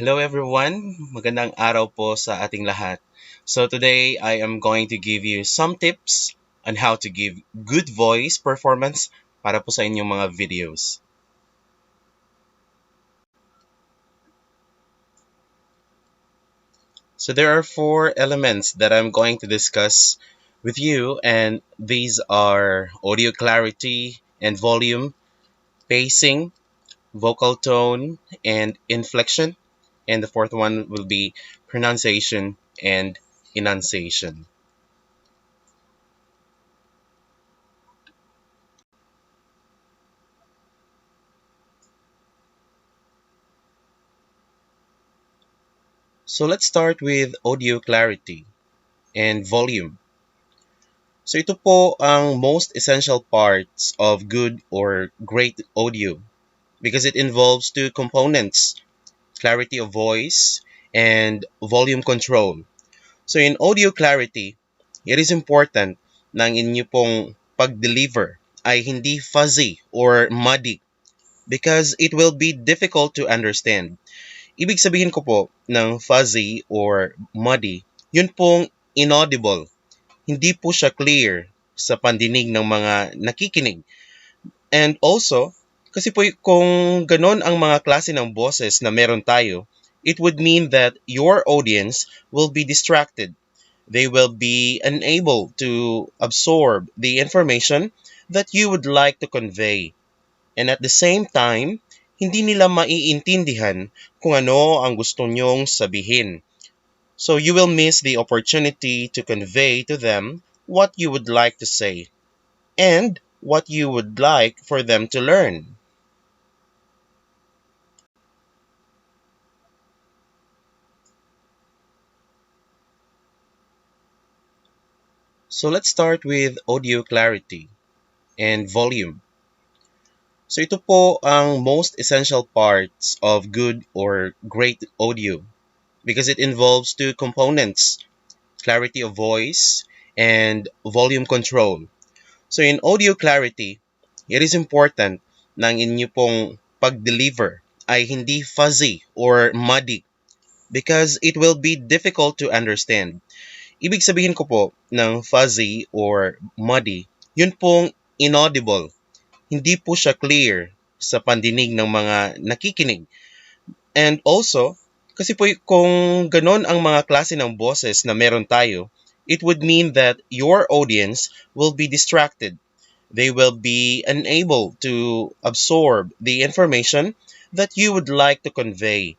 Hello everyone, magandang araw po sa ating lahat. So today I am going to give you some tips on how to give good voice performance para po sa inyong mga videos. So there are four elements that I'm going to discuss with you, and these are audio clarity and volume, pacing, vocal tone, and inflection. And the fourth one will be pronunciation and enunciation. So let's start with audio clarity and volume. So ito po ang most essential parts of good or great audio because it involves two components, clarity of voice and volume control. So in audio clarity, it is important na ang inyo pong pag-deliver ay hindi fuzzy or muddy because it will be difficult to understand. Ibig sabihin ko po ng fuzzy or muddy, yun pong inaudible. Hindi po siya clear sa pandinig ng mga nakikinig. And also, kasi po kung ganon ang mga klase ng boses na meron tayo, it would mean that your audience will be distracted. They will be unable to absorb the information that you would like to convey. And at the same time, hindi nila maiintindihan kung ano ang gusto nyong sabihin. So you will miss the opportunity to convey to them what you would like to say and what you would like for them to learn. So let's start with audio clarity and volume. So ito po ang most essential parts of good or great audio because it involves two components, clarity of voice and volume control. So in audio clarity, it is important na ang inyo pong pag-deliver ay hindi fuzzy or muddy because it will be difficult to understand. Ibig sabihin ko po ng fuzzy or muddy, yun pong inaudible. Hindi po siya clear sa pandinig ng mga nakikinig. And also, kasi po kung ganon ang mga klase ng boses na meron tayo, it would mean that your audience will be distracted. They will be unable to absorb the information that you would like to convey.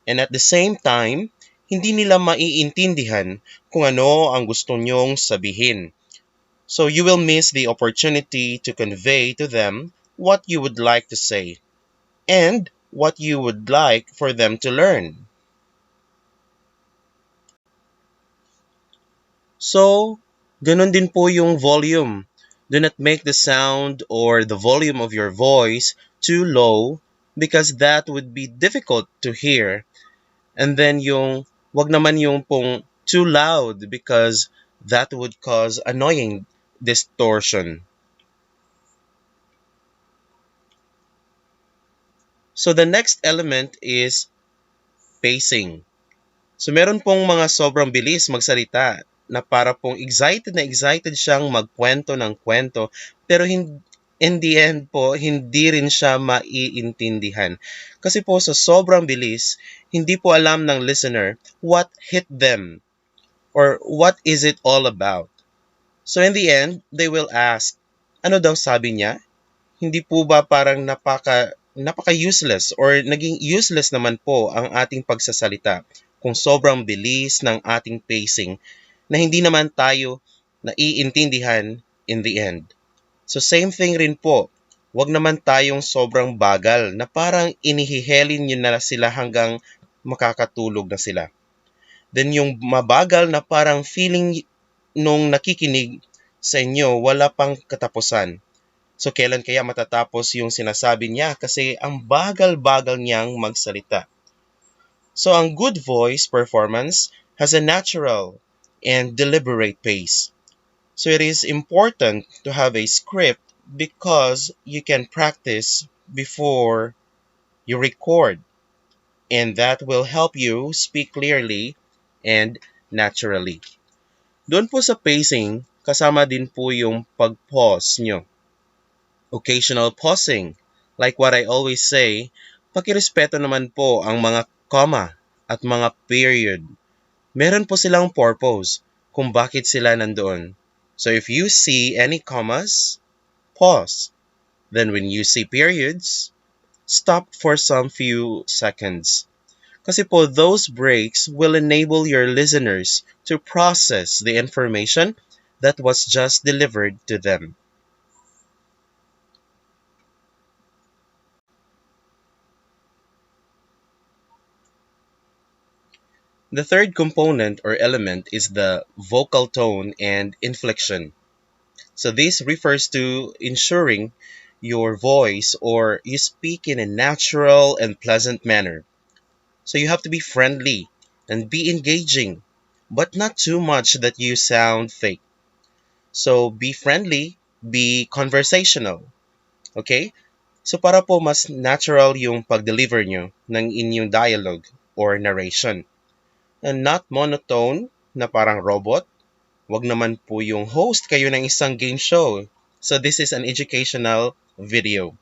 And at the same time, hindi nila maiintindihan kung ano ang gusto nyong sabihin. So you will miss the opportunity to convey to them what you would like to say and what you would like for them to learn. So, ganun din po yung volume. Do not make the sound or the volume of your voice too low because that would be difficult to hear. And then wag naman yung pong too loud because that would cause annoying distortion. So the next element is pacing. So meron pong mga sobrang bilis magsalita na para pong excited siyang magkwento ng kwento pero in the end po hindi rin siya maiintindihan. Kasi po sa sobrang bilis, hindi po alam ng listener what hit them or what is it all about. So in the end, they will ask, ano daw sabi niya? Hindi po ba parang napaka-useless or naging useless naman po ang ating pagsasalita kung sobrang bilis ng ating pacing na hindi naman tayo naiintindihan in the end. So same thing rin po, wag naman tayong sobrang bagal na parang inihihelin nyo na sila hanggang makakatulog na sila. Then yung mabagal na parang feeling nung nakikinig sa inyo wala pang katapusan. So kailan kaya matatapos yung sinasabi niya kasi ang bagal-bagal niyang magsalita. So ang good voice performance has a natural and deliberate pace. So it is important to have a script because you can practice before you record. and that will help you speak clearly and naturally. Doon po sa pacing, kasama din po yung pag-pause nyo. Occasional pausing. Like what I always say, pakirespeto naman po ang mga comma at mga period. Meron po silang purpose kung bakit sila nandoon. So if you see any commas, pause. Then when you see periods, stop for some few seconds. Kasi po those breaks will enable your listeners to process the information that was just delivered to them. The third component or element is the vocal tone and inflection. So this refers to ensuring your voice or you speak in a natural and pleasant manner. So you have to be friendly and be engaging, but not too much that you sound fake. So be friendly, be conversational, okay? So para po mas natural yung pag-deliver nyo ng inyong dialogue or narration. And not monotone na parang robot. Wag naman po yung host kayo ng isang game show. So this is an educational video.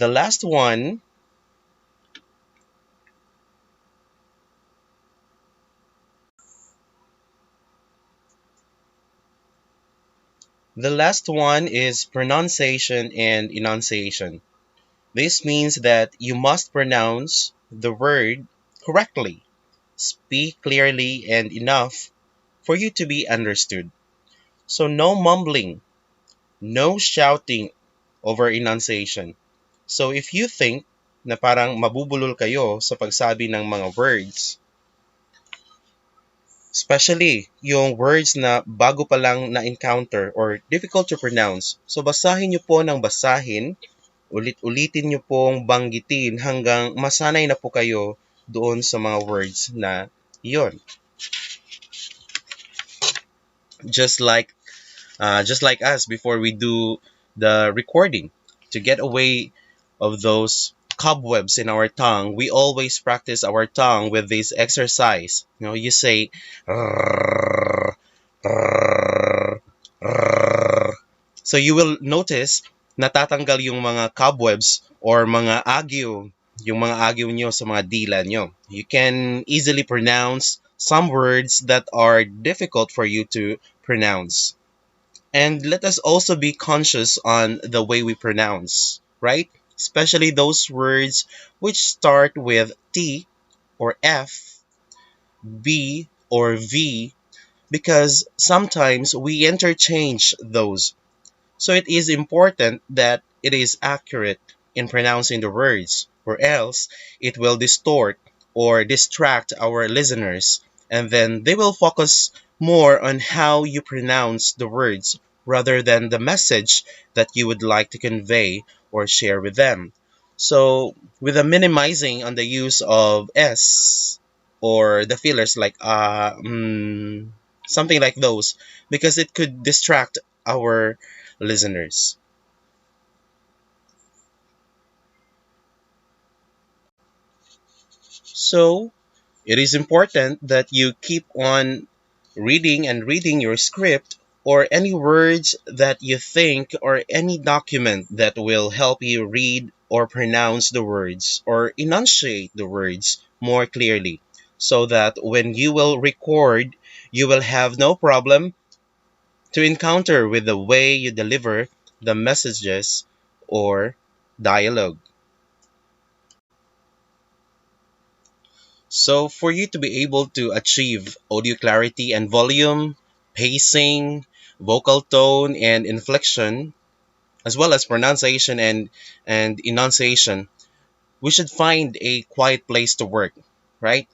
The last one, the last one is pronunciation and enunciation. This means that you must pronounce the word correctly, speak clearly and enough for you to be understood. So no mumbling, no shouting over enunciation. So if you think na parang mabubulol kayo sa pagsabi ng mga words, especially yung words na bago pa lang na-encounter or difficult to pronounce, so basahin nyo po ng basahin, ulit-ulitin nyo pong banggitin hanggang masanay na po kayo doon sa mga words na yon. Just like just like us before we do the recording. To get away of those cobwebs in our tongue, we always practice our tongue with this exercise. You know, you say, "Rrrr, rrrr, rrrr." So you will notice natatanggal yung mga cobwebs or mga agyo, yung mga agyo nyo sa mga dila nyo. You can easily pronounce some words that are difficult for you to pronounce. And let us also be conscious on the way we pronounce, right? Especially those words which start with T or F, B or V, because sometimes we interchange those. So it is important that it is accurate in pronouncing the words, or else it will distort or distract our listeners, and then they will focus more on how you pronounce the words rather than the message that you would like to convey or share with them. So, with a minimizing on the use of S or the fillers like something like those, because it could distract our listeners. So, it is important that you keep on reading and reading your script or any words that you think or any document that will help you read or pronounce the words or enunciate the words more clearly so that when you will record, you will have no problem to encounter with the way you deliver the messages or dialogue. So for you to be able to achieve audio clarity and volume, pacing, vocal tone and inflection, as well as pronunciation and enunciation, we should find a quiet place to work, right?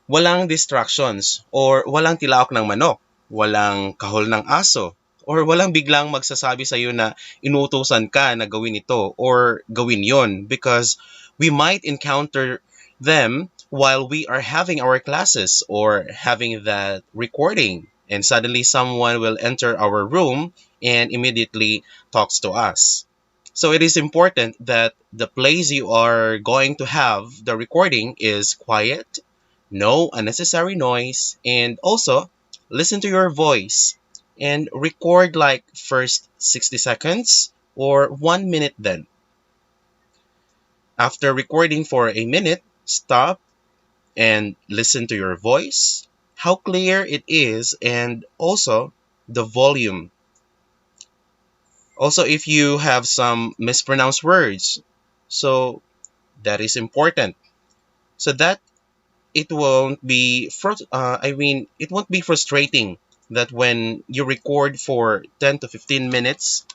Walang distractions or walang tilaok ng manok, walang kahol ng aso, or walang biglang magsasabi sa iyo na inuutosan ka na gawin ito or gawin yon, because we might encounter them while we are having our classes or having that recording, and suddenly someone will enter our room and immediately talks to us. So it is important that the place you are going to have the recording is quiet, no unnecessary noise, and also listen to your voice and record like first 60 seconds or 1 minute then. After recording for a minute, stop and listen to your voice, how clear it is, and also the volume. Also, if you have some mispronounced words, so that is important. So that it won't be frustrating that when you record for 10 to 15 minutes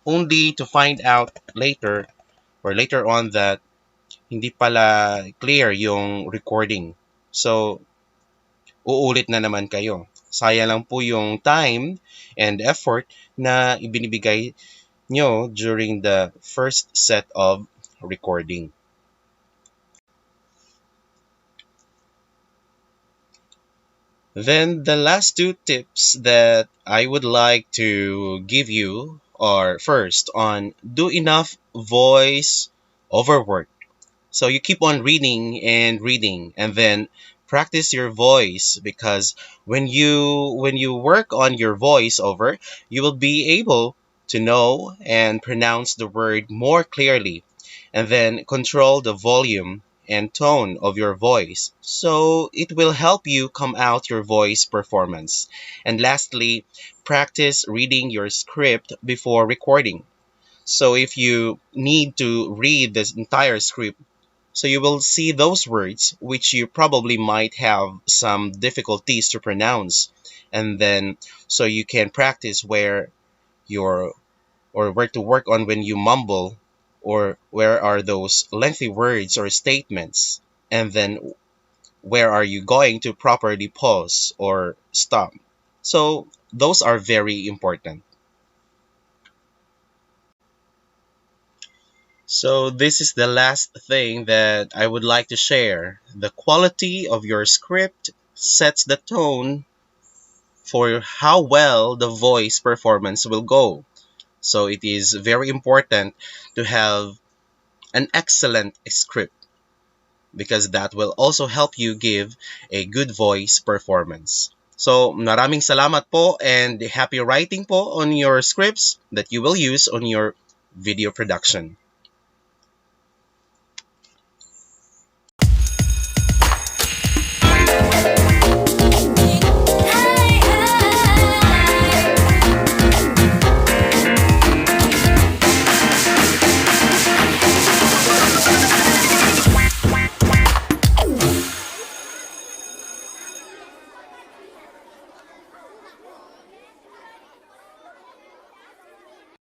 only to find out later or later on that hindi pala clear yung recording. So uulit na naman kayo. Sayang lang po yung time and effort na ibinibigay nyo during the first set of recording. Then the last two tips that I would like to give you are first on do enough voice over work. So you keep on reading and then practice your voice because when you work on your voice over, you will be able to know and pronounce the word more clearly and then control the volume and tone of your voice. So it will help you come out your voice performance. And lastly, practice reading your script before recording. So if you need to read this entire script, so you will see those words which you probably might have some difficulties to pronounce. And then so you can practice where your or where to work on when you mumble or where are those lengthy words or statements. And then where are you going to properly pause or stop. So those are very important. So this is the last thing that I would like to share. The quality of your script sets the tone for how well the voice performance will go. So it is very important to have an excellent script because that will also help you give a good voice performance. So maraming salamat po and happy writing po on your scripts that you will use on your video production.